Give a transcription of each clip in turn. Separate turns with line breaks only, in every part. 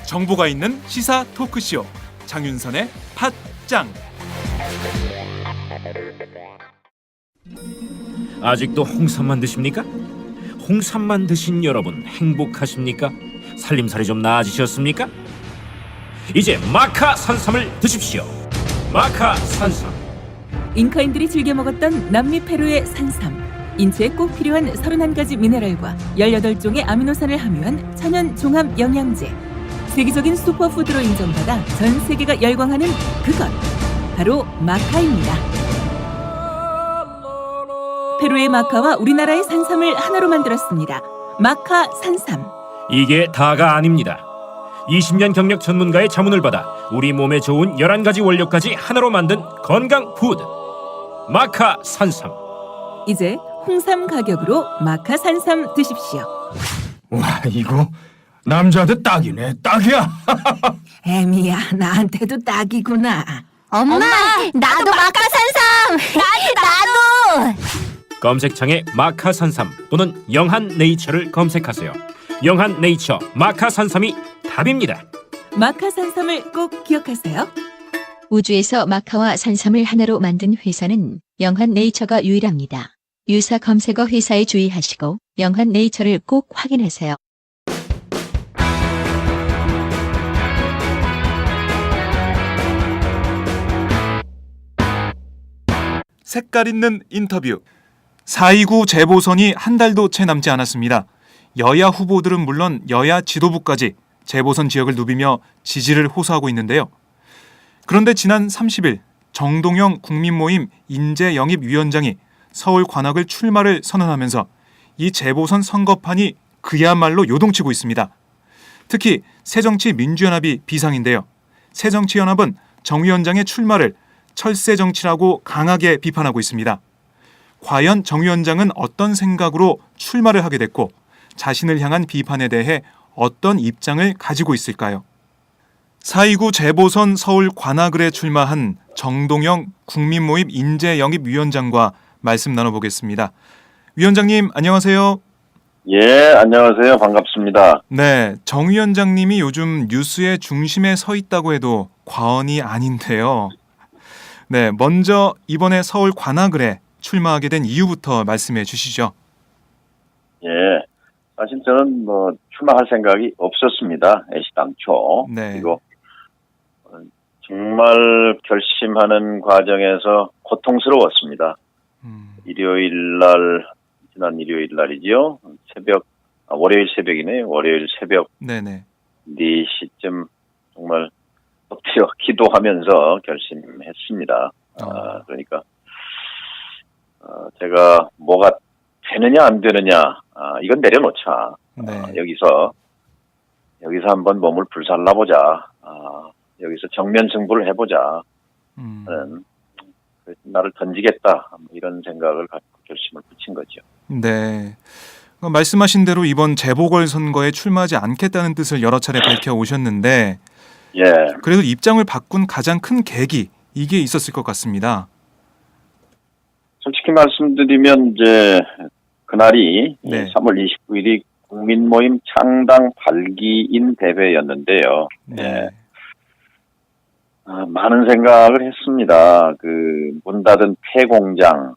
정보가 있는 시사 토크쇼 장윤선의 팟짱.
아직도 홍삼만 드십니까? 홍삼만 드신 여러분 행복하십니까? 살림살이 좀 나아지셨습니까? 이제 마카 산삼을 드십시오. 마카 산삼.
잉카인들이 즐겨 먹었던 남미 페루의 산삼. 인체에 꼭 필요한 31가지 미네랄과 18종의 아미노산을 함유한 천연 종합 영양제. 세계적인 슈퍼푸드로 인정받아 전 세계가 열광하는 그것 바로 마카입니다. 페루의 마카와 우리나라의 산삼을 하나로 만들었습니다. 마카 산삼.
이게 다가 아닙니다. 20년 경력 전문가의 자문을 받아 우리 몸에 좋은 11가지 원료까지 하나로 만든 건강 푸드 마카 산삼.
이제 홍삼 가격으로 마카 산삼 드십시오.
와, 이거 남자한테 딱이네. 딱이야.
애미야, 나한테도 딱이구나.
엄마, 나도 마카산삼. 나도.
검색창에 마카 산삼 또는 영한 네이처를 검색하세요. 영한 네이처 마카 산삼이 답입니다.
마카 산삼을 꼭 기억하세요.
우주에서 마카와 산삼을 하나로 만든 회사는 영한 네이처가 유일합니다. 유사 검색어 회사에 주의하시고 영한 네이처를 꼭 확인하세요.
색깔 있는 인터뷰. 4.29 재보선이 한 달도 채 남지 않았습니다. 여야 후보들은 물론 여야 지도부까지 재보선 지역을 누비며 지지를 호소하고 있는데요. 그런데 지난 30일 정동영 국민모임 인재영입위원장이 서울 관악을 출마를 선언하면서 이 재보선 선거판이 그야말로 요동치고 있습니다. 특히 새정치민주연합이 비상인데요. 새정치연합은 정 위원장의 출마를 철새정치라고 강하게 비판하고 있습니다. 과연 정 위원장은 어떤 생각으로 출마를 하게 됐고 자신을 향한 비판에 대해 어떤 입장을 가지고 있을까요? 4.29 재보선 서울 관악을에 출마한 정동영 국민모임 인재영입위원장과 말씀 나눠보겠습니다. 위원장님 안녕하세요.
예, 안녕하세요. 반갑습니다.
네, 정 위원장님이 요즘 뉴스의 중심에 서 있다고 해도 과언이 아닌데요. 네, 먼저 이번에 서울 관악을에 출마하게 된 이유부터 말씀해 주시죠.
예, 사실 저는 출마할 생각이 없었습니다. 애시당초.
네.
그리고 정말 결심하는 과정에서 고통스러웠습니다. 지난 일요일 날이죠. 월요일 새벽이네요. 월요일 새벽
네네.
4시쯤 정말 엎드려 기도하면서 결심했습니다. 그러니까 제가 뭐가 되느냐 안 되느냐 이건 내려놓자.
네.
여기서 한번 몸을 불살라보자. 여기서 정면 승부를 해보자. 나를 던지겠다. 이런 생각을 갖고 결심을 붙인 거죠.
네. 말씀하신 대로 이번 재보궐선거에 출마하지 않겠다는 뜻을 여러 차례 밝혀오셨는데
예.
그래도 입장을 바꾼 가장 큰 계기 이게 있었을 것 같습니다.
솔직히 말씀드리면 이제 그날이
네.
3월 29일이 국민모임 창당 발기인 대회였는데요.
네.
예. 많은 생각을 했습니다. 문 닫은 폐공장,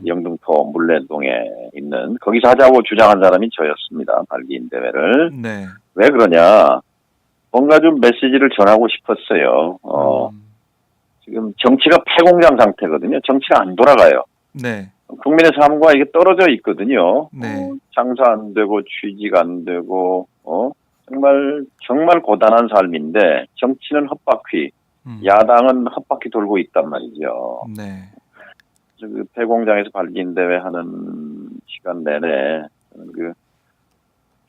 영등포 물레동에 있는 거기서 하자고 주장한 사람이 저였습니다. 발기인 대회를.
네.
왜 그러냐? 뭔가 좀 메시지를 전하고 싶었어요. 지금 정치가 폐공장 상태거든요. 정치가 안 돌아가요.
네.
국민의 삶과 이게 떨어져 있거든요.
네.
장사 안 되고 취직 안 되고 정말 고단한 삶인데 정치는 헛바퀴, 야당은 헛바퀴 돌고 있단 말이죠.
네.
그 폐공장에서 발기인 대회 하는 시간 내내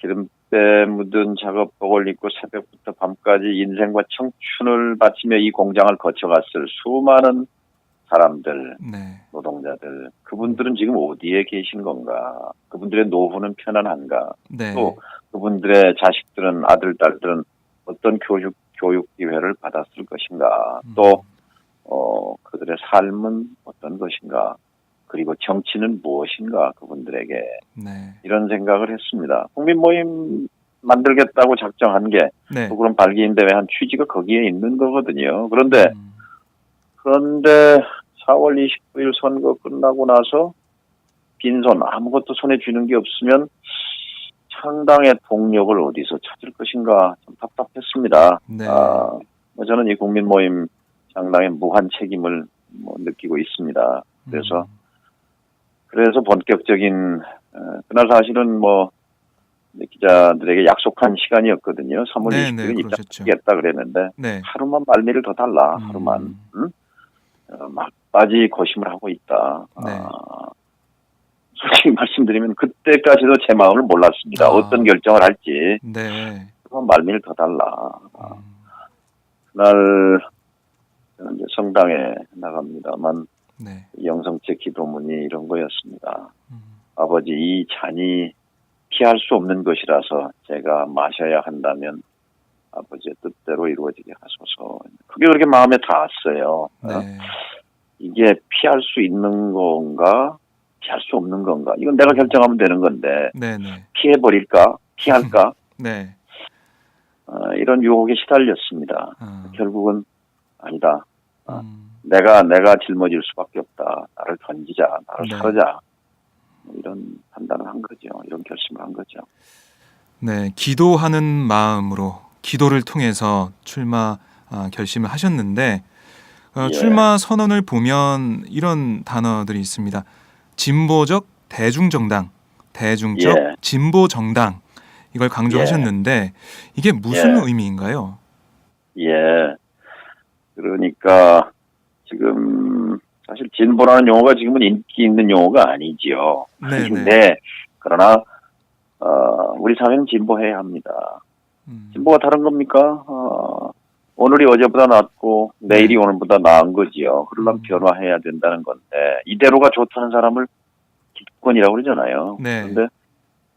기름때 묻은 작업복을 입고 새벽부터 밤까지 인생과 청춘을 바치며 이 공장을 거쳐갔을 수많은 사람들,
네.
노동자들, 그분들은 지금 어디에 계신 건가? 그분들의 노후는 편안한가?
네.
또 그분들의 자식들은, 아들, 딸들은 어떤 교육 기회를 받았을 것인가, 또 그들의 삶은 어떤 것인가, 그리고 정치는 무엇인가, 그분들에게
네.
이런 생각을 했습니다. 국민 모임 만들겠다고 작정한 게
네.
또 그런 발기인 대회 한 취지가 거기에 있는 거거든요. 그런데
음.
4월 29일 선거 끝나고 나서 빈손, 아무것도 손에 쥐는 게 없으면 창당의 동력을 어디서 찾을 것인가 좀 답답했습니다.
네.
저는 이 국민 모임 창당에 무한 책임을 느끼고 있습니다. 그래서 본격적인 그날 사실은 기자들에게 약속한 시간이었거든요. 3월
네,
20일은
그러셨죠.
입장하겠다 그랬는데
네.
하루만 말미를 더 달라. 하루만. 막바지 고심을 하고 있다.
네.
솔직히 말씀드리면 그때까지도 제 마음을 몰랐습니다. 어떤 결정을 할지.
네.
하루만 말미를 더 달라.
음.
그날 저는 이제 성당에 나갑니다만
네.
영성제 기도문이 이런 거였습니다.
음.
아버지, 이 잔이 피할 수 없는 것이라서 제가 마셔야 한다면 아버지의 뜻대로 이루어지게 하소서. 그게 그렇게 마음에 닿았어요.
네.
이게 피할 수 있는 건가, 피할 수 없는 건가. 이건 내가 결정하면 되는 건데
네. 네.
피해버릴까, 피할까.
네.
이런 유혹에 시달렸습니다.
아.
결국은 아니다.
음.
내가 짊어질 수밖에 없다. 나를 던지자, 나를
네.
사르자. 이런 판단을 한 거죠. 이런 결심을 한 거죠.
네, 기도하는 마음으로 기도를 통해서 출마 결심을 하셨는데
예.
출마 선언을 보면 이런 단어들이 있습니다. 진보적 대중정당, 대중적
예.
진보정당 이걸 강조하셨는데 이게 무슨
예.
의미인가요?
예. 그러니까 지금 사실 진보라는 용어가 지금은 인기 있는 용어가 아니지요.
네,
네. 그러나 우리 사회는 진보해야 합니다. 진보가 다른 겁니까? 오늘이 어제보다 낫고 내일이 오늘보다 나은 거지요. 그러려면 변화해야 된다는 건데 이대로가 좋다는 사람을 기득권이라고 그러잖아요.
네.
그런데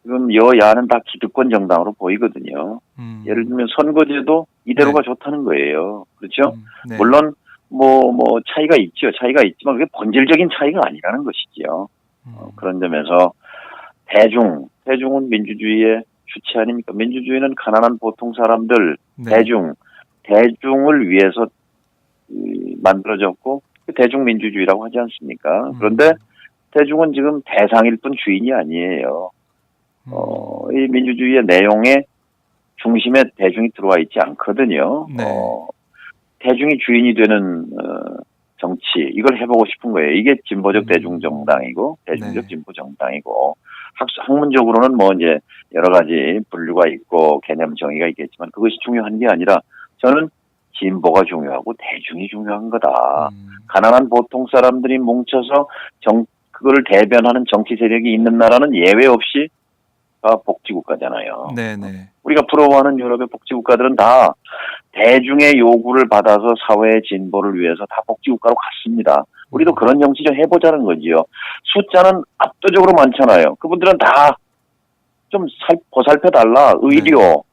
지금 여야는 다 기득권 정당으로 보이거든요. 예를 들면 선거제도 이대로가 좋다는 거예요. 그렇죠?
네.
물론 차이가 있죠. 차이가 있지만 그게 본질적인 차이가 아니라는 것이지요. 그런 점에서 대중은 민주주의의 주체 아닙니까? 민주주의는 가난한 보통 사람들,
네.
대중을 위해서 만들어졌고 대중민주주의라고 하지 않습니까? 그런데 대중은 지금 대상일 뿐 주인이 아니에요. 이 민주주의의 내용에 중심에 대중이 들어와 있지 않거든요.
네.
대중이 주인이 되는 정치, 이걸 해보고 싶은 거예요. 이게 진보적 대중정당이고 대중적
네.
진보정당이고 학문적으로는 이제 여러 가지 분류가 있고 개념 정의가 있겠지만 그것이 중요한 게 아니라 저는 진보가 중요하고 대중이 중요한 거다. 가난한 보통 사람들이 뭉쳐서 그걸 대변하는 정치 세력이 있는 나라는 예외 없이 다 복지국가잖아요.
네네.
우리가 부러워하는 유럽의 복지국가들은 다 대중의 요구를 받아서 사회의 진보를 위해서 다 복지국가로 갔습니다. 우리도 그런 정치 좀 해보자는 거지요. 숫자는 압도적으로 많잖아요. 그분들은 다 좀 보살펴달라. 의료,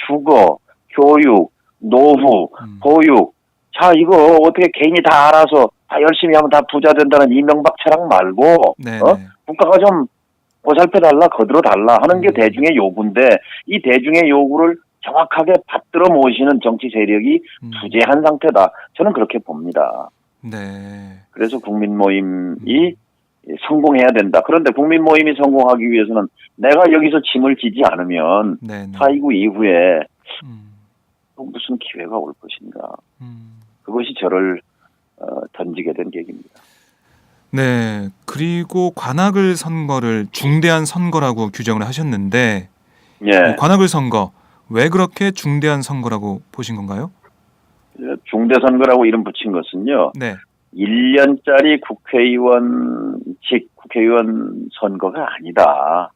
주거, 교육, 노후, 보육. 자, 이거 어떻게 개인이 다 알아서 다 열심히 하면 다 부자 된다는 이명박 철학 말고 국가가 좀 보살펴달라, 거들어달라 하는 게 대중의 요구인데 이 대중의 요구를 정확하게 받들어 모시는 정치 세력이 부재한 상태다. 저는 그렇게 봅니다.
네.
그래서 국민 모임이 성공해야 된다. 그런데 국민 모임이 성공하기 위해서는 내가 여기서 짐을 지지 않으면 4.29 이후에 또 무슨 기회가 올 것인가. 그것이 저를 던지게 된 계기입니다.
네. 그리고 관악을 선거를 중대한 선거라고 규정을 하셨는데
예.
관악을 선거 왜 그렇게 중대한 선거라고 보신 건가요?
중대 선거라고 이름 붙인 것은요.
네.
1년짜리 국회의원 선거가 아니다.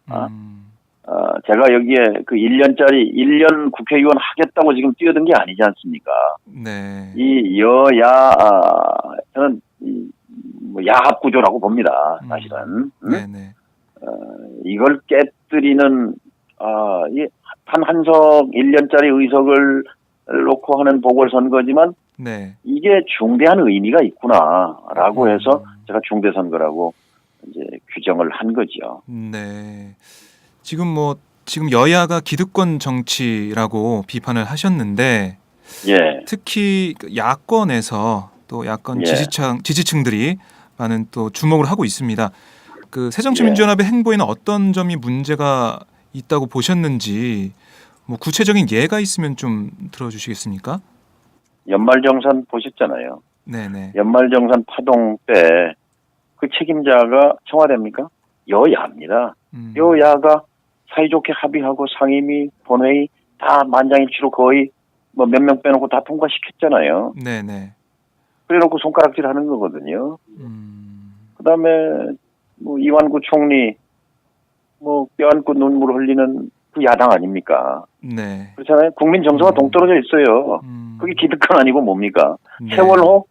제가 여기에 그 1년 국회의원 하겠다고 지금 뛰어든 게 아니지 않습니까?
네.
이 저는 야합 구조라고 봅니다. 사실은.
네네.
이걸 깨뜨리는, 한 한석 1년짜리 의석을 놓고 하는 보궐선거지만
네.
이게 중대한 의미가 있구나라고 해서 제가 중대선거라고 이제 규정을 한 거죠.
네. 지금 여야가 기득권 정치라고 비판을 하셨는데
예,
특히 야권에서 또 야권
예.
지지층들이 많은 또 주목을 하고 있습니다. 그
예.
새정치민주연합의 행보에는 어떤 점이 문제가 있다고 보셨는지 뭐 구체적인 예가 있으면 좀 들어주시겠습니까?
연말정산 보셨잖아요.
네네.
연말정산 파동 때 그 책임자가 청와대입니까? 여야입니다. 여야가 사이좋게 합의하고 상임위, 본회의 다 만장일치로 거의 뭐 몇 명 빼놓고 다 통과시켰잖아요.
네네.
그래놓고 손가락질 하는 거거든요. 그다음에 뭐 이완구 총리 뭐 껴안고 눈물 흘리는 그 야당 아닙니까?
네.
그렇잖아요. 국민 정서가 동떨어져 있어요. 그게 기득권 아니고 뭡니까?
네.
세월호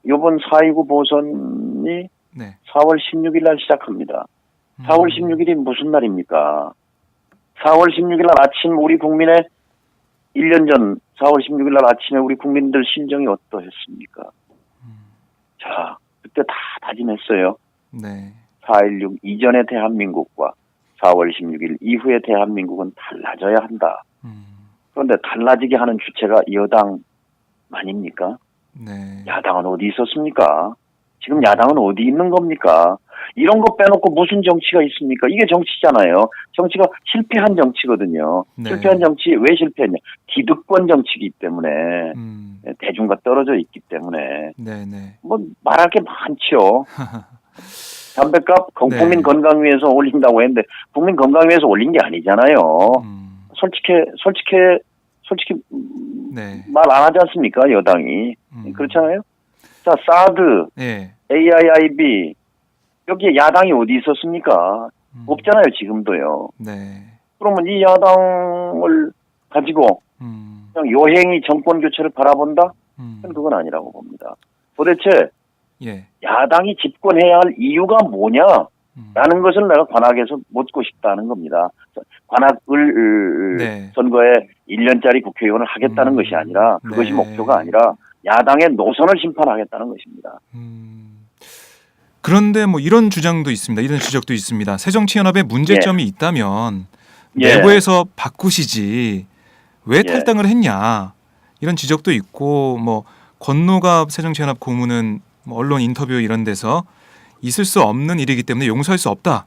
이번 4.29 보선이
네.
4월 16일 날 시작합니다. 4월 16일이 무슨 날입니까? 4월 16일 날 아침 우리 국민의 1년 전 4월 16일 날 아침에 우리 국민들 심정이 어떠했습니까? 자, 그때 다 다짐했어요.
네.
4.16 이전의 대한민국과 4월 16일 이후의 대한민국은 달라져야 한다. 그런데 달라지게 하는 주체가 여당 아닙니까?
네.
야당은 어디 있었습니까? 지금 야당은 어디 있는 겁니까? 이런 거 빼놓고 무슨 정치가 있습니까? 이게 정치잖아요. 정치가 실패한 정치거든요.
네.
실패한 정치 왜 실패했냐? 기득권 정치이기 때문에 대중과 떨어져 있기 때문에
네네.
뭐 말할 게 많죠. 담배값 국민
네.
건강 위해서 올린다고 했는데 국민 건강 위해서 올린 게 아니잖아요. 솔직히
네.
말 안 하지 않습니까? 여당이. 그렇잖아요. 자, 사드,
네.
AIIB 여기에 야당이 어디 있었습니까? 없잖아요. 지금도요.
네.
그러면 이 야당을 가지고 그냥 요행이 정권 교체를 바라본다? 그건 아니라고 봅니다. 도대체
예.
야당이 집권해야 할 이유가 뭐냐? 라는 것을 내가 관악에서 묻고 싶다는 겁니다. 관악을
네.
선거에 1년짜리 국회의원을 하겠다는 것이 아니라 그것이
네.
목표가 아니라 야당의 노선을 심판하겠다는 것입니다.
그런데 뭐 이런 주장도 있습니다. 이런 지적도 있습니다. 새정치연합에 문제점이 있다면
예.
내부에서 바꾸시지 왜
예.
탈당을 했냐 이런 지적도 있고 뭐 권노갑 새정치연합 고문은 뭐 언론 인터뷰 이런 데서 있을 수 없는 일이기 때문에 용서할 수 없다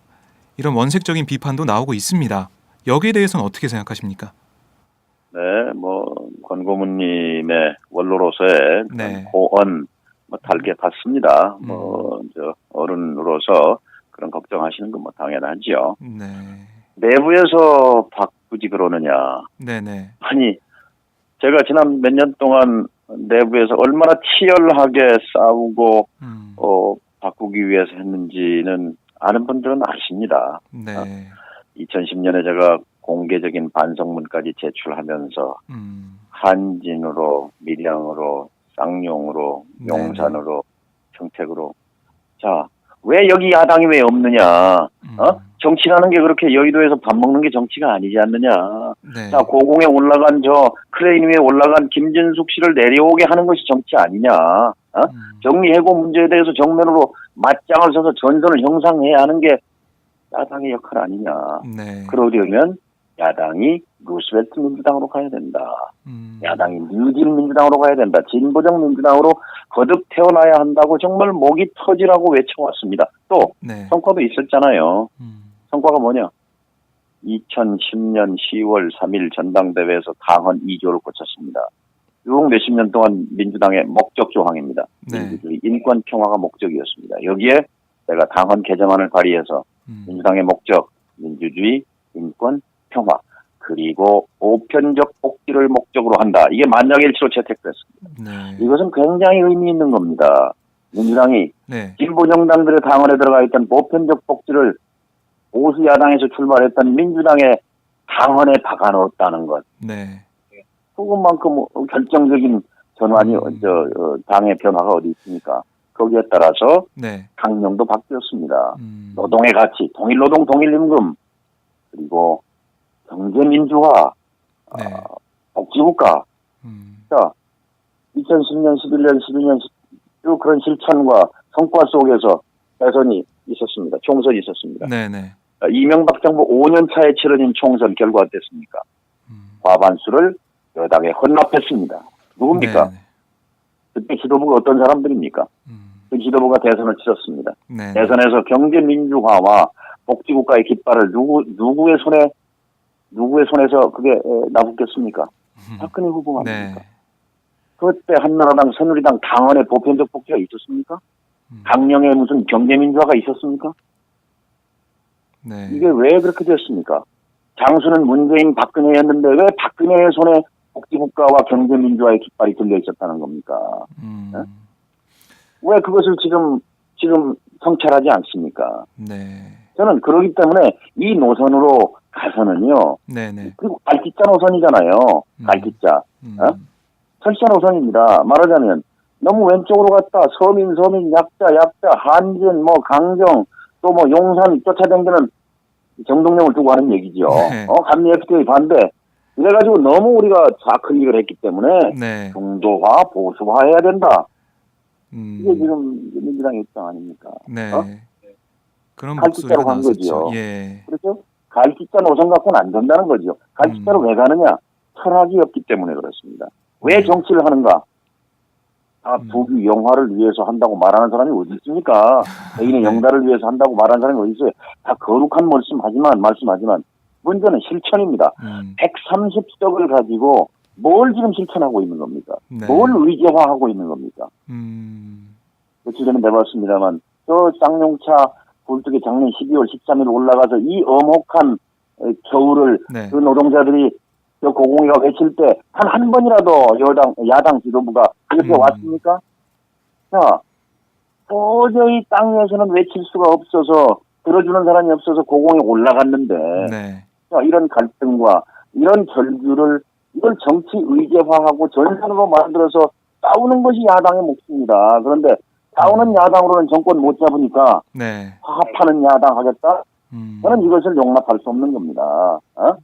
이런 원색적인 비판도 나오고 있습니다. 여기에 대해서는 어떻게 생각하십니까?
네, 뭐 권 고문님의 원로로서의
네.
고언 뭐 달게 봤습니다. 뭐 저 어른으로서 그런 걱정하시는 건 뭐 당연하죠.
네.
내부에서 바꾸지 그러느냐?
네네.
아니 제가 지난 몇 년 동안 내부에서 얼마나 치열하게 싸우고 바꾸기 위해서 했는지는 아는 분들은 아십니다.
네.
2010년에 제가 공개적인 반성문까지 제출하면서 한진으로, 밀양으로, 쌍용으로, 용산으로, 평택으로. 자, 왜 여기 야당이 왜 없느냐? 정치라는 게 그렇게 여의도에서 밥 먹는 게 정치가 아니지 않느냐?
네.
자, 고공에 올라간 크레인 위에 올라간 김진숙 씨를 내려오게 하는 것이 정치 아니냐? 정리해고 문제에 대해서 정면으로 맞짱을 서서 전선을 형성해야 하는 게 야당의 역할 아니냐?
네.
그러려면 야당이 루스벨트 민주당으로 가야 된다. 야당이 뉴딜 민주당으로 가야 된다. 진보적 민주당으로 거듭 태어나야 한다고 정말 목이 터지라고 외쳐왔습니다. 또
네.
성과도 있었잖아요. 성과가 뭐냐? 2010년 10월 3일 전당대회에서 당헌 2조를 고쳤습니다. 요 몇십 년 동안 민주당의 목적 조항입니다.
네.
민주주의, 인권, 평화가 목적이었습니다. 여기에 내가 당헌 개정안을 발의해서 민주당의 목적, 민주주의, 인권, 평화, 그리고 보편적 복지를 목적으로 한다. 이게 만장일치로 채택됐습니다.
네.
이것은 굉장히 의미 있는 겁니다. 민주당이
네.
진보 정당들의 당원에 들어가 있던 보편적 복지를 보수 야당에서 출발했던 민주당의 당헌에 박아넣었다는 것.
네.
그것만큼 결정적인 전환이 당의 변화가 어디 있습니까? 거기에 따라서
네.
강령도 바뀌었습니다. 노동의 가치, 동일노동 동일임금, 그리고 경제민주화,
네.
복지국가. 자, 2010년, 11년, 12년 쭉 그런 실천과 성과 속에서 대선이 있었습니다. 총선이 있었습니다.
네네.
이명박 정부 5년 차에 치러진 총선 결과가 어땠습니까? 과반수를 여당에 헌납했습니다. 누굽니까?
네네.
그때 지도부가 어떤 사람들입니까? 그 지도부가 대선을 치렀습니다.
네.
대선에서 경제 민주화와 복지국가의 깃발을 누구의 손에서 그게 나붙겠습니까? 박근혜 후보가 아닙니까?
네.
그때 한나라당, 새누리당 당원의 보편적 복지가 있었습니까? 강령의 무슨 경제 민주화가 있었습니까?
네.
이게 왜 그렇게 됐습니까? 장수는 문재인, 박근혜였는데 왜 박근혜의 손에 복지국가와 경제 민주화의 깃발이 들려 있었다는 겁니까? 네? 왜 그것을 지금 성찰하지 않습니까?
네.
저는 그러기 때문에 이 노선으로 가서는요.
네네.
그리고 갈기자 노선이잖아요. 갈기자. 어? 설사 노선입니다. 말하자면 너무 왼쪽으로 갔다 서민, 약자, 한진, 강정, 또 용산 쫓아다니는 정동영을 두고 하는 얘기죠.
네.
한미 FTA 반대. 이래가지고 너무 우리가 좌클릭을 했기 때문에
네.
중도화, 보수화해야 된다. 이게
음.
지금 민주당의 입장 아닙니까?
네.
어?
그런
갈기자로
목소리가
간
나왔었죠.
거지요.
예.
그렇죠? 갈기자 노선 갖고는 안 된다는 거죠. 갈기자로 왜 가느냐? 철학이 없기 때문에 그렇습니다. 왜 정치를 하는가? 부귀 영화를 위해서 한다고 말하는 사람이 어디 있습니까? 개인의 영달을 위해서 한다고 말하는 사람이 어디 있어요? 다 거룩한 말씀하지만 문제는 실천입니다. 130석을 가지고 뭘 지금 실천하고 있는 겁니까?
네.
뭘 의제화하고 있는 겁니까? 며칠 전에 내봤습니다만 저 쌍용차 굴뚝에 작년 12월 13일 올라가서 이 엄혹한 겨울을
네.
그 노동자들이 저 고공이가 외칠 때 한 번이라도 야당 지도부가 이렇게 왔습니까? 자, 도저히 땅 위에서는 외칠 수가 없어서 들어주는 사람이 없어서 고공에 올라갔는데
네.
자, 이런 갈등과 이런 절규를 이걸 정치 의제화하고 전선으로 만들어서 싸우는 것이 야당의 몫입니다. 그런데 싸우는 야당으로는 정권 못 잡으니까
네.
화합하는 야당 하겠다? 저는 이것을 용납할 수 없는 겁니다.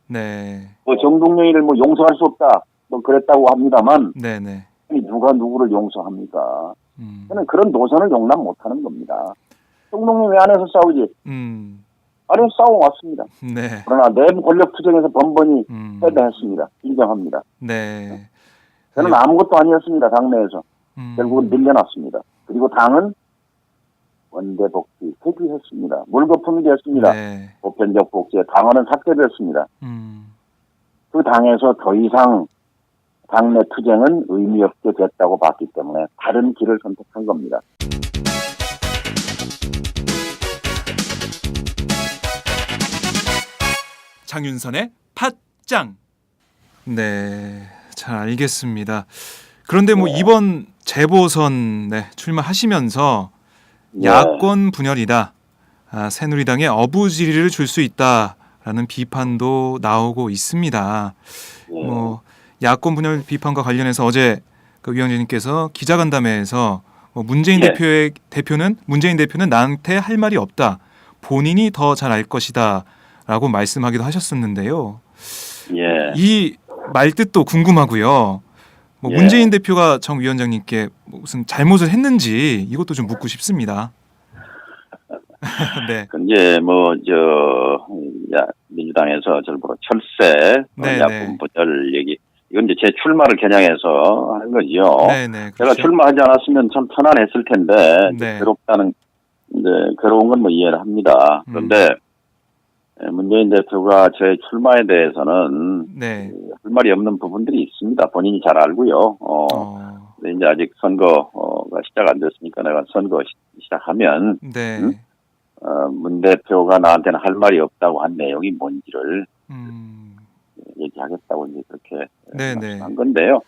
네.
정동영이를 용서할 수 없다. 그랬다고 합니다만
네네.
누가 누구를 용서합니까? 저는 그런 노선을 용납 못하는 겁니다. 정동영 왜 안에서 싸우지? 안에서 싸워왔습니다.
네.
그러나 내부 권력 투쟁에서 번번이 패배했습니다. 인정합니다.
네.
저는 아무것도 아니었습니다. 당내에서. 결국은 밀려났습니다. 그리고 당은 원대복지 폐기했습니다. 물거품이 되었습니다.
네.
보편적 복지에 당원은 삭제되었습니다. 그 당에서 더 이상 당내 투쟁은 의미 없게 됐다고 봤기 때문에 다른 길을 선택한 겁니다.
장윤선의 팟짱. 네, 잘 알겠습니다. 그런데 이번 재보선 출마하시면서
네.
야권 분열이다, 새누리당에 어부지리를 줄 수 있다라는 비판도 나오고 있습니다.
네.
야권 분열 비판과 관련해서 어제 그 위원장님께서 기자간담회에서 문재인
네.
문재인 대표는 나한테 할 말이 없다. 본인이 더 잘 알 것이다라고 말씀하기도 하셨었는데요.
예.
이 말뜻도 궁금하고요.
예.
문재인 대표가 정 위원장님께 무슨 잘못을 했는지 이것도 좀 묻고 싶습니다. 네.
이제 민주당에서 절부로 철새,
네,
야권 분열 얘기, 이건 이제 제 출마를 겨냥해서 하는 거죠.
네네.
제가 출마하지 않았으면 참 편안했을 텐데,
네.
괴로운 건 이해를 합니다. 그런데, 문재인 대표가 제 출마에 대해서는,
네.
할 말이 없는 부분들이 있습니다. 본인이 잘 알고요. 근데 이제 아직 선거가 시작 안 됐으니까 내가 선거 시작하면,
네.
문 대표가 나한테는 할 말이 없다고 한 내용이 뭔지를 얘기하겠다고 이제 그렇게
네네.
한 건데요.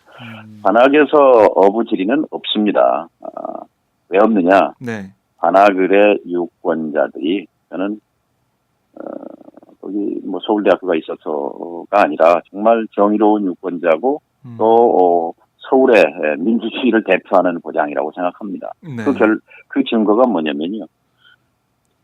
관악에서 어부지리는 없습니다. 왜 없느냐?
네.
관악을의 유권자들이 저는 거기 서울대학교가 있어서가 아니라 정말 정의로운 유권자고 또 서울의 민주주의를 대표하는 보장이라고 생각합니다.
네.
그 증거가 뭐냐면요.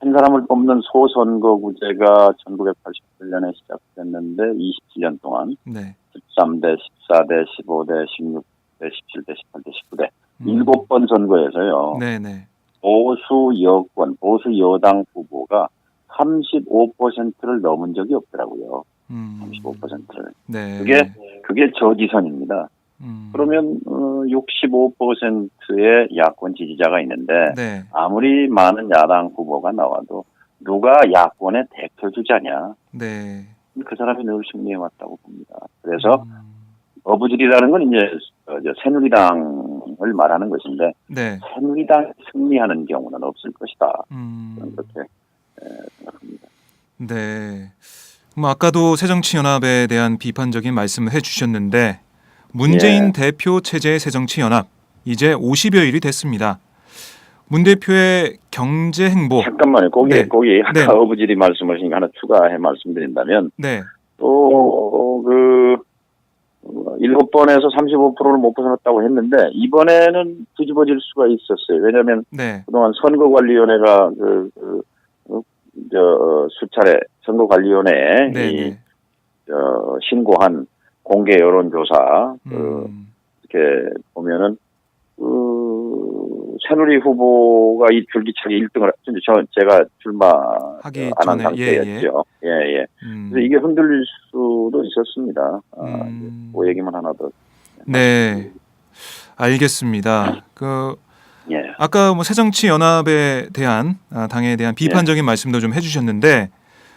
한 사람을 뽑는 소선거구제가 1988년에 시작됐는데 27년 동안
네.
13대, 14대, 15대, 16대, 17대, 18대, 19대 7번 선거에서요.
네네.
보수 여권, 보수 여당 후보가 35%를 넘은 적이 없더라고요. 35%를.
네.
그게 저지선입니다. 그러면 65%의 야권 지지자가 있는데
네.
아무리 많은 야당 후보가 나와도 누가 야권의 대표 주자냐?
네.
그 사람이 늘 승리해 왔다고 봅니다. 그래서 어부질이라는 건 이제 새누리당을 말하는 것인데
네.
새누리당이 승리하는 경우는 없을 것이다. 저는 그렇게 생각합니다.
네. 뭐 아까도 새정치연합에 대한 비판적인 말씀을 해주셨는데 문재인
예.
대표 체제의 새정치연합 이제 50여일이 됐습니다. 문 대표의 경제 행보.
잠깐만요. 거기
네.
아까
네.
어부질이 말씀하신 거 하나 추가해 말씀드린다면
네.
또 7번에서 35%를 못 벗어났다고 했는데 이번에는 뒤집어질 수가 있었어요. 왜냐하면
네.
그동안 선거관리위원회가 수차례 선거관리위원회에
네.
신고한 공개 여론조사 이렇게 보면은 새누리 후보가 이 줄기차게 1등을 제가 출마하기 안 한 상태였죠. 예. 그래서 이게 흔들릴 수도 있었습니다. 그 얘기만 하나 더.
네. 알겠습니다.
예.
아까 뭐 새정치연합에 대한 당에 대한 비판적인 말씀도 좀 해주셨는데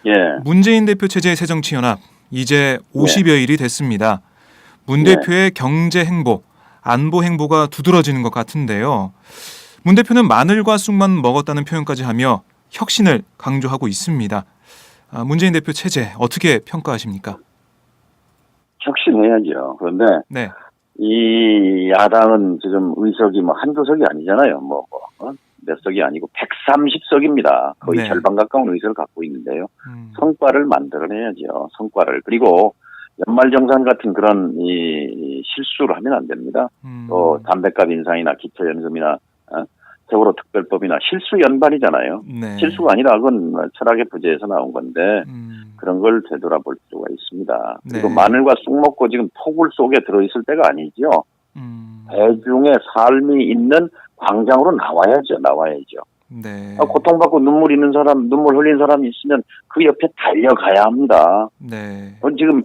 예.
문재인 대표 체제의 새정치연합 이제 50여일이 됐습니다. 문 대표의 경제 행보, 안보 행보가 두드러지는 것 같은데요. 문 대표는 마늘과 쑥만 먹었다는 표현까지 하며 혁신을 강조하고 있습니다. 문재인 대표 체제 어떻게 평가하십니까?
혁신해야죠. 그런데
네.
이 야당은 지금 의석이 한두 석이 아니잖아요. 몇 석이 아니고 130석입니다. 거의
네.
절반 가까운 의석을 갖고 있는데요. 성과를 만들어내야죠. 성과를. 그리고 연말정산 같은 그런 이 실수를 하면 안 됩니다. 또 담배값 인상이나 기초연금이나 세월호 특별법이나 실수 연반이잖아요.
네.
실수가 아니라 그건 철학의 부재에서 나온 건데 그런 걸 되돌아볼 필요가 있습니다. 그리고
네.
마늘과 쑥 먹고 지금 토굴 속에 들어있을 때가 아니죠. 대중의 삶이 있는 광장으로 나와야죠.
네.
고통받고 눈물 흘린 사람이 있으면 그 옆에 달려가야 합니다.
네.
지금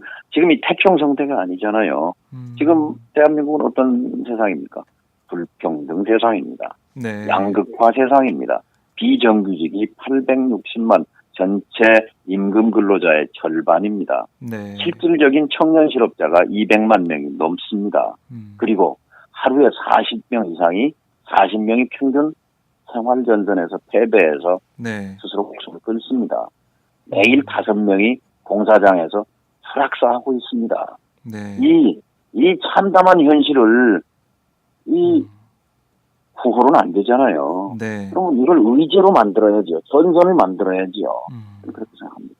이 태평 상태가 아니잖아요. 지금 대한민국은 어떤 세상입니까? 불평등 세상입니다.
네.
양극화 세상입니다. 비정규직이 860만 전체 임금 근로자의 절반입니다.
네.
실질적인 청년 실업자가 200만 명이 넘습니다. 그리고 하루에 40명이 평균 생활전선에서 패배해서
네.
스스로 목숨을 끊습니다. 매일 5명이 공사장에서 설악사하고 있습니다.
네.
이 참담한 현실을 후호로는 안 되잖아요.
네.
그러면 이걸 의제로 만들어야죠. 전선을 만들어야죠. 그렇게 생각합니다.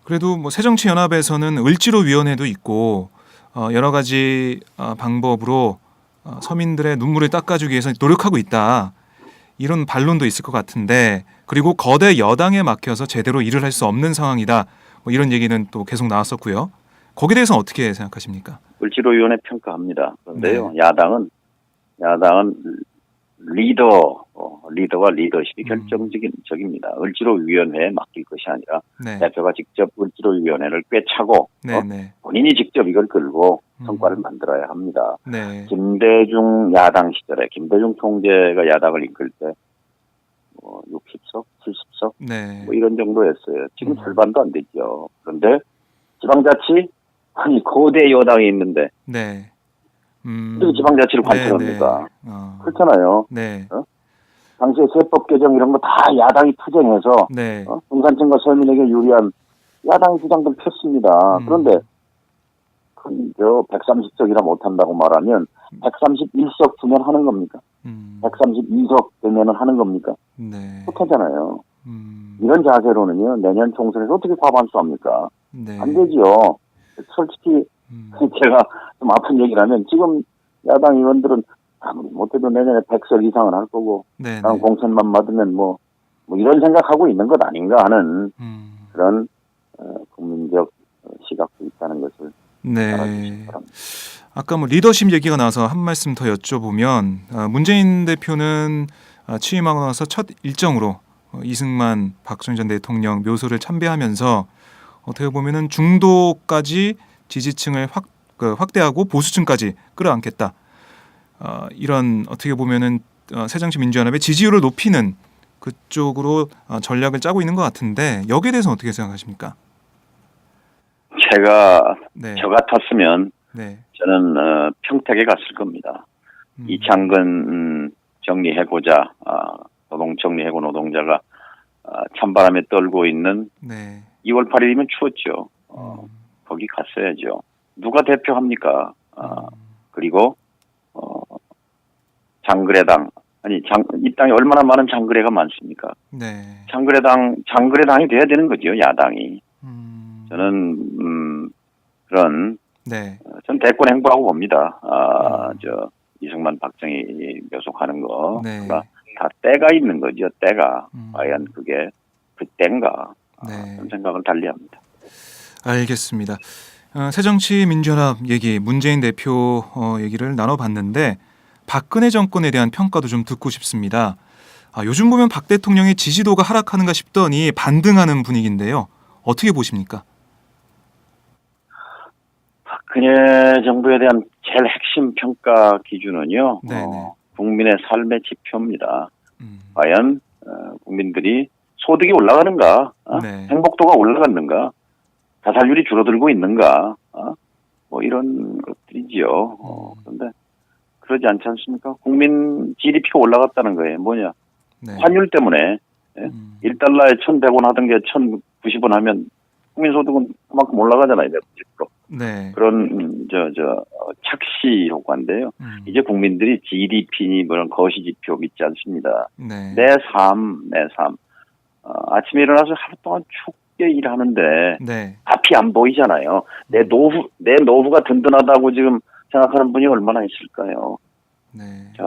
그래도 뭐 새정치연합에서는 을지로위원회도 있고 여러 가지 방법으로 서민들의 눈물을 닦아주기 위해서 노력하고 있다. 이런 반론도 있을 것 같은데 그리고 거대 여당에 막혀서 제대로 일을 할 수 없는 상황이다. 뭐 이런 얘기는 또 계속 나왔었고요. 거기에 대해서는 어떻게 생각하십니까?
을지로위원회 평가합니다. 그런데요.
네.
야당은 리더와 리더십이 결정적입니다. 을지로위원회에 맡길 것이 아니라
네.
대표가 직접 을지로위원회를 꿰차고
네.
본인이 직접 이걸 끌고 성과를 만들어야 합니다.
네.
김대중 야당 시절에 김대중 총재가 야당을 이끌 때 60석, 70석
네.
이런 정도였어요. 지금 절반도 안 되죠. 그런데 지방자치 거대 여당이 있는데
네.
어떻게 지방자치를 관철합니까?
네.
그렇잖아요.
네.
당시에 세법 개정 이런 거 다 야당이 투쟁해서
네.
중산층과 서민에게 유리한 야당 주장들 폈습니다. 그런데 130석이나 못한다고 말하면 131석 주면 하는 겁니까? 132석 되면 하는 겁니까?
네.
못하잖아요. 이런 자세로는요. 내년 총선에서 어떻게 과반수합니까?
네.
안 되죠. 솔직히 제가 좀 아픈 얘기를 하면 지금 야당 의원들은 아무리 못해도 내년에 100석 이상은 할 거고
네.
다음 공천만 받으면 뭐 이런 생각하고 있는 것 아닌가 하는 그런 국민적 시각도 있다는 것을
네.
알아주시기 바랍니다.
아까 뭐 리더십 얘기가 나와서 한 말씀 더 여쭤보면 문재인 대표는 취임하고 나서 첫 일정으로 이승만 박정희 전 대통령 묘소를 참배하면서 어떻게 보면은 중도까지 지지층을 확대하고 보수층까지 끌어안겠다. 이런 어떻게 보면은 새정치민주연합의 지지율을 높이는 그쪽으로 전략을 짜고 있는 것 같은데 여기에 대해서 어떻게 생각하십니까?
제가
네.
저 같았으면
네.
저는 평택에 갔을 겁니다. 이창근 정리해고자 노동정리해고 노동자가 찬바람에 떨고 있는
네.
2월 8일이면 추웠죠. 거기 갔어야죠. 누가 대표합니까? 그리고 장그래당 이 땅에 얼마나 많은 장그래가 많습니까?
네.
장그래당이 돼야 되는 거죠. 야당이. 저는 그런
네.
전 대권 행보라고 봅니다. 이승만 박정희 묘속하는 거.
네.
그러니까 다 때가 있는 거죠. 때가. 과연 그게 그 때인가.
네.
그런 생각을 달리합니다.
알겠습니다. 새정치민주연합 얘기, 문재인 대표 얘기를 나눠봤는데 박근혜 정권에 대한 평가도 좀 듣고 싶습니다. 요즘 보면 박 대통령의 지지도가 하락하는가 싶더니 반등하는 분위기인데요. 어떻게 보십니까?
박근혜 정부에 대한 제일 핵심 평가 기준은요. 국민의 삶의 지표입니다. 과연 국민들이 소득이 올라가는가,
네.
행복도가 올라갔는가, 자살률이 줄어들고 있는가, 뭐 이런 것들이지요. 그런데 그러지 않지 않습니까? 국민 GDP가 올라갔다는 거예요. 뭐냐?
네.
환율 때문에 1달러에 1,100원 하던 게 1,090원 하면 국민 소득은 그만큼 올라가잖아요. 190%.
네.
그런 착시 효과인데요. 이제 국민들이 GDP니 그런 거시 지표 믿지 않습니다.
네.
내 삶. 아침에 일어나서 하루 동안 춥게 일하는데
네.
앞이 안 보이잖아요. 내 노후가 든든하다고 지금 생각하는 분이 얼마나 있을까요?
네.
자,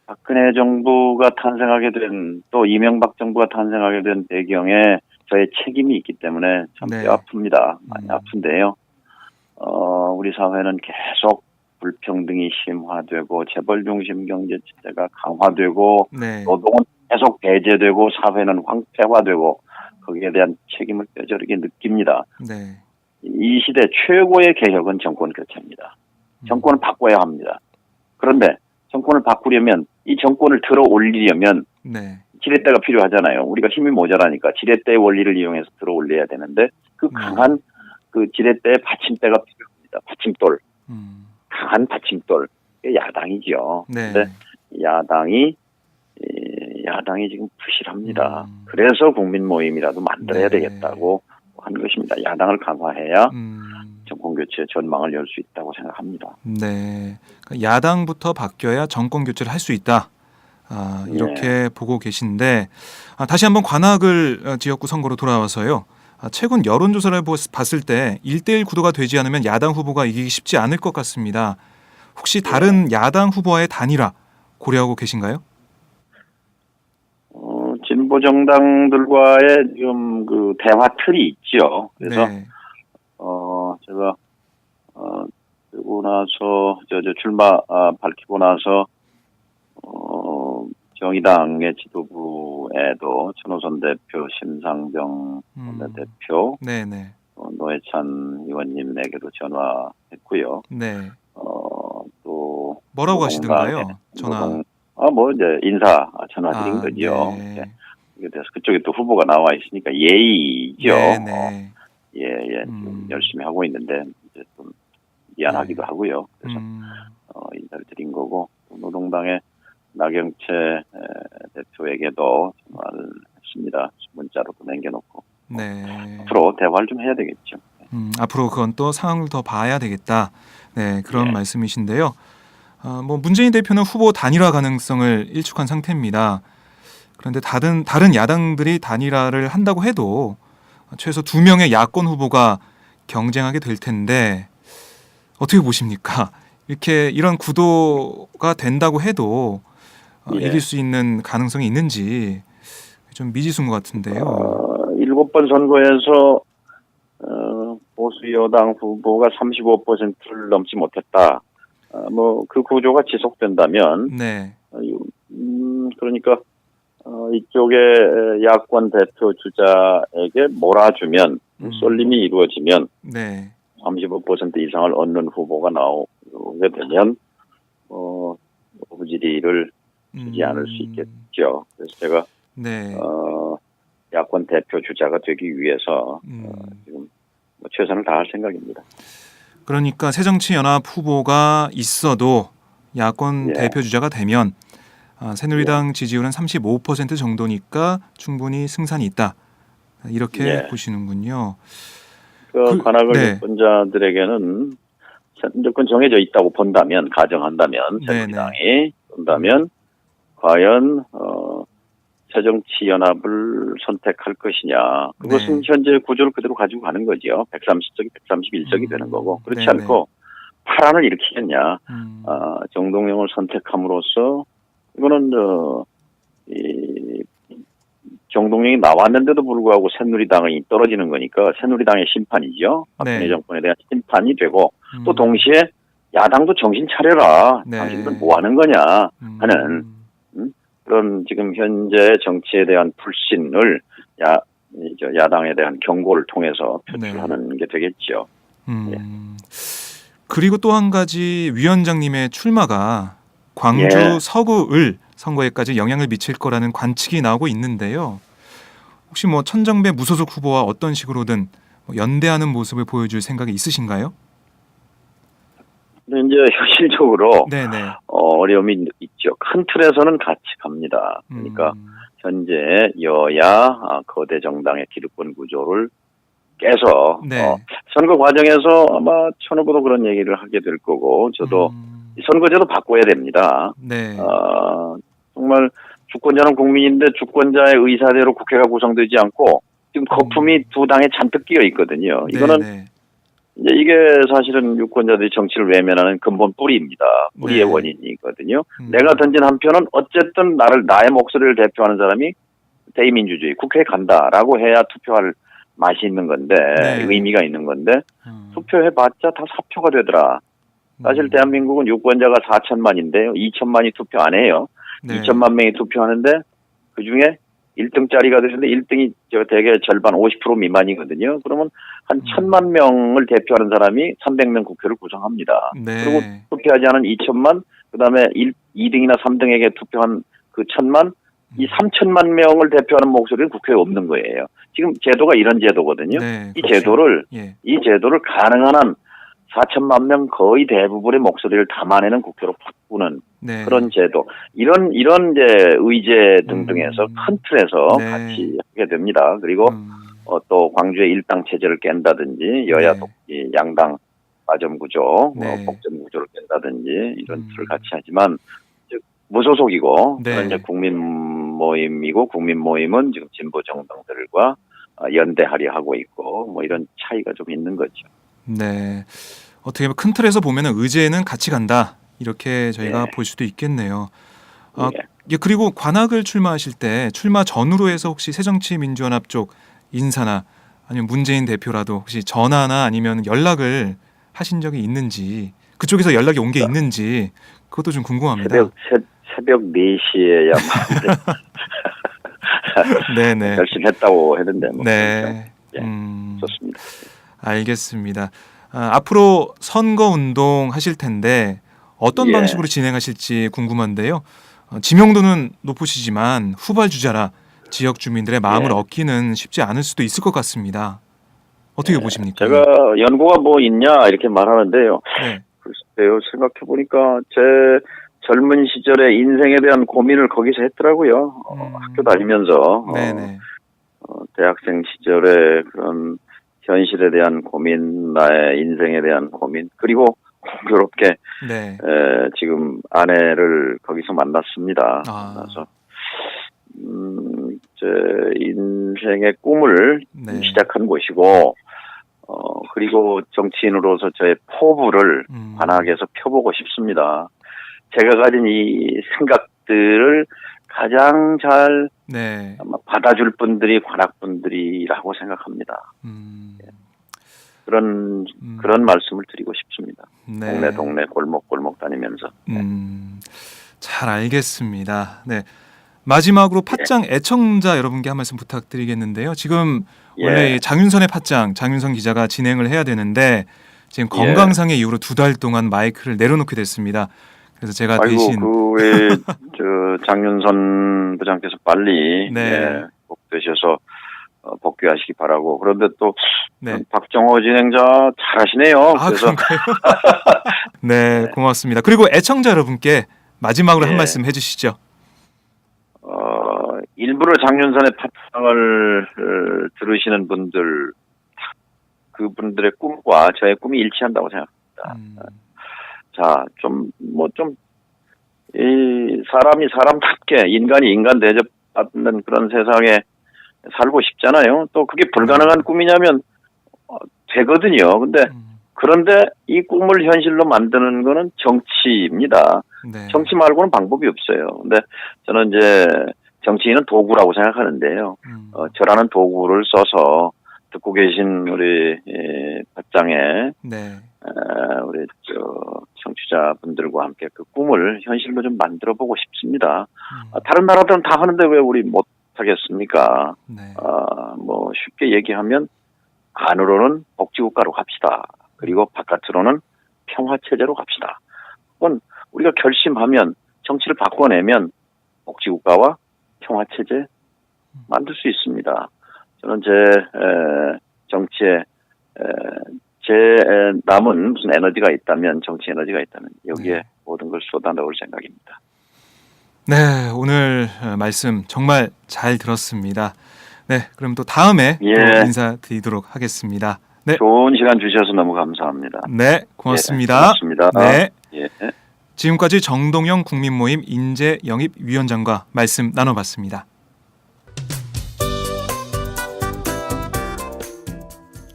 박근혜 정부가 탄생하게 된, 또 이명박 정부가 탄생하게 된 배경에 저의 책임이 있기 때문에 참
네.
뼈 아픕니다. 많이 아픈데요. 우리 사회는 계속 불평등이 심화되고 재벌 중심 경제 체제가 강화되고
네.
노동은 계속 배제되고 사회는 황폐화되고 거기에 대한 책임을 뼈저리게 느낍니다.
네.
이 시대 최고의 개혁은 정권 교체입니다. 정권을 바꿔야 합니다. 그런데 정권을 바꾸려면 이 정권을 들어 올리려면
네.
지렛대가 필요하잖아요. 우리가 힘이 모자라니까 지렛대의 원리를 이용해서 들어 올려야 되는데 그 강한 그 지렛대의 받침대가 필요합니다. 받침돌. 강한 받침돌. 야당이죠.
네.
근데 야당이 지금 부실합니다. 그래서 국민 모임이라도 만들어야
네.
되겠다고 하는 것입니다. 야당을 강화해야 정권 교체 전망을 열 수 있다고 생각합니다.
네. 그러니까 야당부터 바뀌어야 정권 교체를 할 수 있다. 이렇게 보고 계신데 다시 한번 관악을 지역구 선거로 돌아와서요. 최근 여론조사를 봤을 때 1대1 구도가 되지 않으면 야당 후보가 이기기 쉽지 않을 것 같습니다. 혹시 다른 야당 후보와의 단일화 고려하고 계신가요?
진보 정당들과의 지금 그 대화 틀이 있죠. 그래서
네.
제가 그리고 나서 출마 밝히고 나서 정의당의 지도부에도 천호선 대표, 심상정 대표,
네네.
노회찬 의원님에게도 전화했고요.
네.
또
뭐라고 하시던가요? 전화.
이제 인사 전화드린 거죠.
네.
이게 돼서 그쪽에 또 후보가 나와 있으니까 예의죠.
네네.
좀 열심히 하고 있는데 이제 좀 미안하기도 하고요. 그래서 인사를 드린 거고 노동당의 나경채 대표에게도 전화를 했습니다. 문자로도 남겨놓고
네.
앞으로 대화를 좀 해야 되겠죠.
앞으로 그건 또 상황을 더 봐야 되겠다. 네, 그런 말씀이신데요. 문재인 대표는 후보 단일화 가능성을 일축한 상태입니다. 그런데 다른 야당들이 단일화를 한다고 해도 최소 2명의 야권 후보가 경쟁하게 될 텐데 어떻게 보십니까? 이런 구도가 된다고 해도 이길 수 있는 가능성이 있는지 좀 미지수인 것 같은데요.
7번 선거에서 보수 여당 후보가 35%를 넘지 못했다. 뭐 그 구조가 지속된다면
네.
그러니까 이쪽에 야권 대표 주자에게 몰아주면 쏠림이 이루어지면
네.
35% 이상을 얻는 후보가 나오게 되면 후지리를 주지 않을 수 있겠죠. 그래서 제가
네.
야권 대표 주자가 되기 위해서 지금 최선을 다할 생각입니다.
그러니까 새정치연합 후보가 있어도 야권
예.
대표 주자가 되면 새누리당 지지율은 35% 정도니까 충분히 승산이 있다. 이렇게
예.
보시는군요.
관악을
네.
유권자들에게는 무조건 정해져 있다고 본다면, 가정한다면, 새누리당이 본다면 과연 새정치연합을 선택할 것이냐. 그것은
네.
현재 구조를 그대로 가지고 가는 거죠. 130석이 131석이 되는 거고. 그렇지
네네.
않고 파란을 일으키겠냐.
음.
정동영을 선택함으로써 이거는 이 정동영이 나왔는데도 불구하고 새누리당이 떨어지는 거니까 새누리당의 심판이죠. 박근혜
네.
정권에 대한 심판이 되고 또 동시에 야당도 정신 차려라.
네.
당신들 뭐 하는 거냐 하는 그런 지금 현재 정치에 대한 불신을 야당에 대한 경고를 통해서 표출하는 게 되겠죠.
그리고 또 한 가지 위원장님의 출마가 광주
예.
서구을 선거에까지 영향을 미칠 거라는 관측이 나오고 있는데요. 혹시 뭐 천정배 무소속 후보와 어떤 식으로든 연대하는 모습을 보여줄 생각이 있으신가요?
근데 이제 현실적으로
네네.
어려움이 있죠. 큰 틀에서는 같이 갑니다. 그러니까 현재 여야 거대 정당의 기득권 구조를 깨서
네.
선거 과정에서 아마 천 후보도 그런 얘기를 하게 될 거고 저도 이 선거제도 바꿔야 됩니다.
네.
정말 주권자는 국민인데 주권자의 의사대로 국회가 구성되지 않고 지금 거품이 두 당에 잔뜩 끼어 있거든요. 이거는
네네.
이제 이게 사실은 유권자들이 정치를 외면하는 근본 뿌리입니다. 뿌리의
네.
원인이거든요. 내가 던진 한 표는 어쨌든 나의 목소리를 대표하는 사람이 대의민주주의 국회에 간다라고 해야 투표할 맛이 있는 건데
네.
의미가 있는 건데 투표해봤자 다 사표가 되더라. 사실 대한민국은 유권자가 4천만인데요. 2천만이 투표 안 해요.
네.
2천만 명이 투표하는데 그중에 1등짜리가 되는데 1등이 대개 절반 50% 미만이거든요. 그러면 한 1,000만 명을 대표하는 사람이 300명 국회를 구성합니다.
네.
그리고 투표하지 않은 2천만, 그다음에 2등이나 3등에게 투표한 그 1,000만, 이 3천만 명을 대표하는 목소리는 국회에 없는 거예요. 지금 제도가 이런 제도거든요.
네,
이
그렇죠.
이 제도를 가능한 한 4천만 명 거의 대부분의 목소리를 담아내는 국회로 바꾸는
네.
그런 제도, 이런 이제 의제 등등에서 큰 틀에서
네.
같이 하게 됩니다. 그리고 또 광주의 일당 체제를 깬다든지 여야
네.
양당 과점 구조,
네.
복점 구조를 깬다든지 이런 틀을 같이 하지만 즉 무소속이고
네.
그런 이제 국민 모임이고 국민 모임은 지금 진보 정당들과 연대하려 하고 있고 뭐 이런 차이가 좀 있는 거죠.
네. 어떻게 보면 큰 틀에서 보면은 의제는 같이 간다. 이렇게 저희가
네.
볼 수도 있겠네요.
예.
그리고 관악을 출마하실 때 출마 전후로 해서 혹시 새정치민주연합 쪽 인사나 아니면 문재인 대표라도 혹시 전화나 아니면 연락을 하신 적이 있는지 그쪽에서 연락이 온 게 있는지 그것도 좀 궁금합니다.
새벽 4시에야
네네.
열심히 했다고 했는데 뭐
네.
예, 좋습니다.
알겠습니다. 앞으로 선거 운동 하실 텐데 어떤
예.
방식으로 진행하실지 궁금한데요. 지명도는 높으시지만 후발 주자라 지역 주민들의 마음을
예.
얻기는 쉽지 않을 수도 있을 것 같습니다. 어떻게 보십니까?
제가 연고가 뭐 있냐 이렇게 말하는데요.
네.
글쎄요, 생각해보니까 제 젊은 시절에 인생에 대한 고민을 거기서 했더라고요. 학교 다니면서
네네.
대학생 시절에 그런 현실에 대한 고민, 나의 인생에 대한 고민, 그리고 공교롭게
네.
지금 아내를 거기서 만났습니다. 그래서 제 인생의 꿈을
네.
시작한 곳이고, 그리고 정치인으로서 저의 포부를 관악에서 펴보고 싶습니다. 제가 가진 이 생각들을 가장 잘
네.
아마 받아줄 분들이 관악 분들이라고 생각합니다. 그런 말씀을 드리고 싶습니다.
네.
동네 골목 다니면서.
잘 알겠습니다. 네. 마지막으로 팟짱 애청자 여러분께 한 말씀 부탁드리겠는데요. 지금 원래
예.
장윤선의 팟짱, 장윤선 기자가 진행을 해야 되는데 지금
예.
건강상의 이유로 2달 동안 마이크를 내려놓게 됐습니다. 그래서 제가 대신
저 장윤선 부장께서 빨리
네.
복되셔서 복귀하시기 바라고. 그런데 또
네.
박정호 진행자 잘하시네요.
아,
그래서
그런가요? 네, 고맙습니다. 그리고 애청자 여러분께 마지막으로 한
예.
말씀 해주시죠.
일부러 장윤선의 팟짱을 들으시는 분들, 그분들의 꿈과 저의 꿈이 일치한다고 생각합니다. 자, 사람이 사람답게, 인간이 인간 대접받는 그런 세상에 살고 싶잖아요. 또 그게 불가능한 꿈이냐면 되거든요. 그런데 이 꿈을 현실로 만드는 거는 정치입니다.
네.
정치 말고는 방법이 없어요. 근데 저는 이제 정치인은 도구라고 생각하는데요. 저라는 도구를 써서 듣고 계신 우리 팟짱의
네.
우리 청취자분들과 함께 그 꿈을 현실로 좀 만들어보고 싶습니다. 다른 나라들은 다 하는데 왜 우리 못 하겠습니까?
네.
뭐 쉽게 얘기하면 안으로는 복지국가로 갑시다. 그리고 바깥으로는 평화체제로 갑시다. 그건 우리가 결심하면 정치를 바꿔내면 복지국가와 평화체제 만들 수 있습니다. 저는 제 정치에 제 남은 무슨 에너지가 있다면, 정치 에너지가 있다면 여기에
네.
모든 걸 쏟아넣을 생각입니다.
네, 오늘 말씀 정말 잘 들었습니다. 네, 그럼 또 다음에
예.
또 인사드리도록 하겠습니다. 네,
좋은 시간 주셔서 너무 감사합니다.
네, 고맙습니다.
예, 고맙습니다.
네,
예.
지금까지 정동영 국민모임 인재영입위원장과 말씀 나눠봤습니다.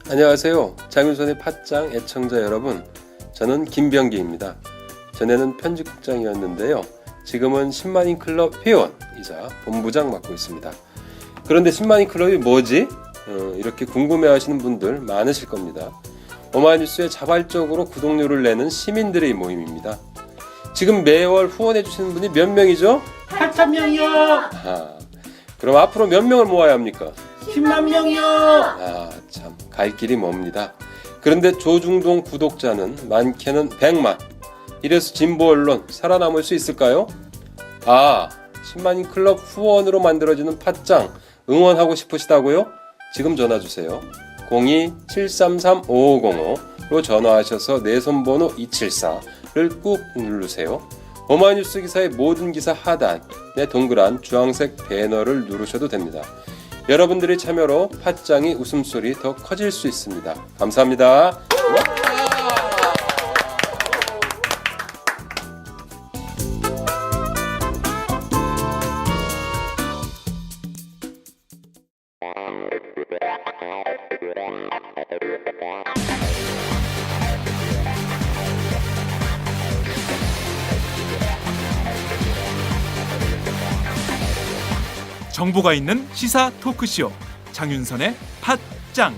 안녕하세요. 장윤선의 팟짱 애청자 여러분. 저는 김병기입니다. 전에는 편집국장이었는데요. 지금은 10만인 클럽 회원이자 본부장 맡고 있습니다. 그런데 10만인 클럽이 뭐지? 이렇게 궁금해하시는 분들 많으실 겁니다. 오마이뉴스에 자발적으로 구독료를 내는 시민들의 모임입니다. 지금 매월 후원해주시는 분이 몇 명이죠?
8,000명이요.
아, 그럼 앞으로 몇 명을 모아야 합니까?
10만 명이요.
아, 참, 갈 길이 멉니다. 그런데 조중동 구독자는 많게는 100만. 이래서 진보 언론 살아남을 수 있을까요? 아, 10만인 클럽 후원으로 만들어지는 팟짱 응원하고 싶으시다고요? 지금 전화주세요. 02-733-5505로 전화하셔서 내 손번호 274를 꾹 누르세요. 오마이뉴스 기사의 모든 기사 하단에 동그란 주황색 배너를 누르셔도 됩니다. 여러분들의 참여로 팟짱이 웃음소리 더 커질 수 있습니다. 감사합니다.
정보가 있는 시사 토크쇼 장윤선의 팟짱.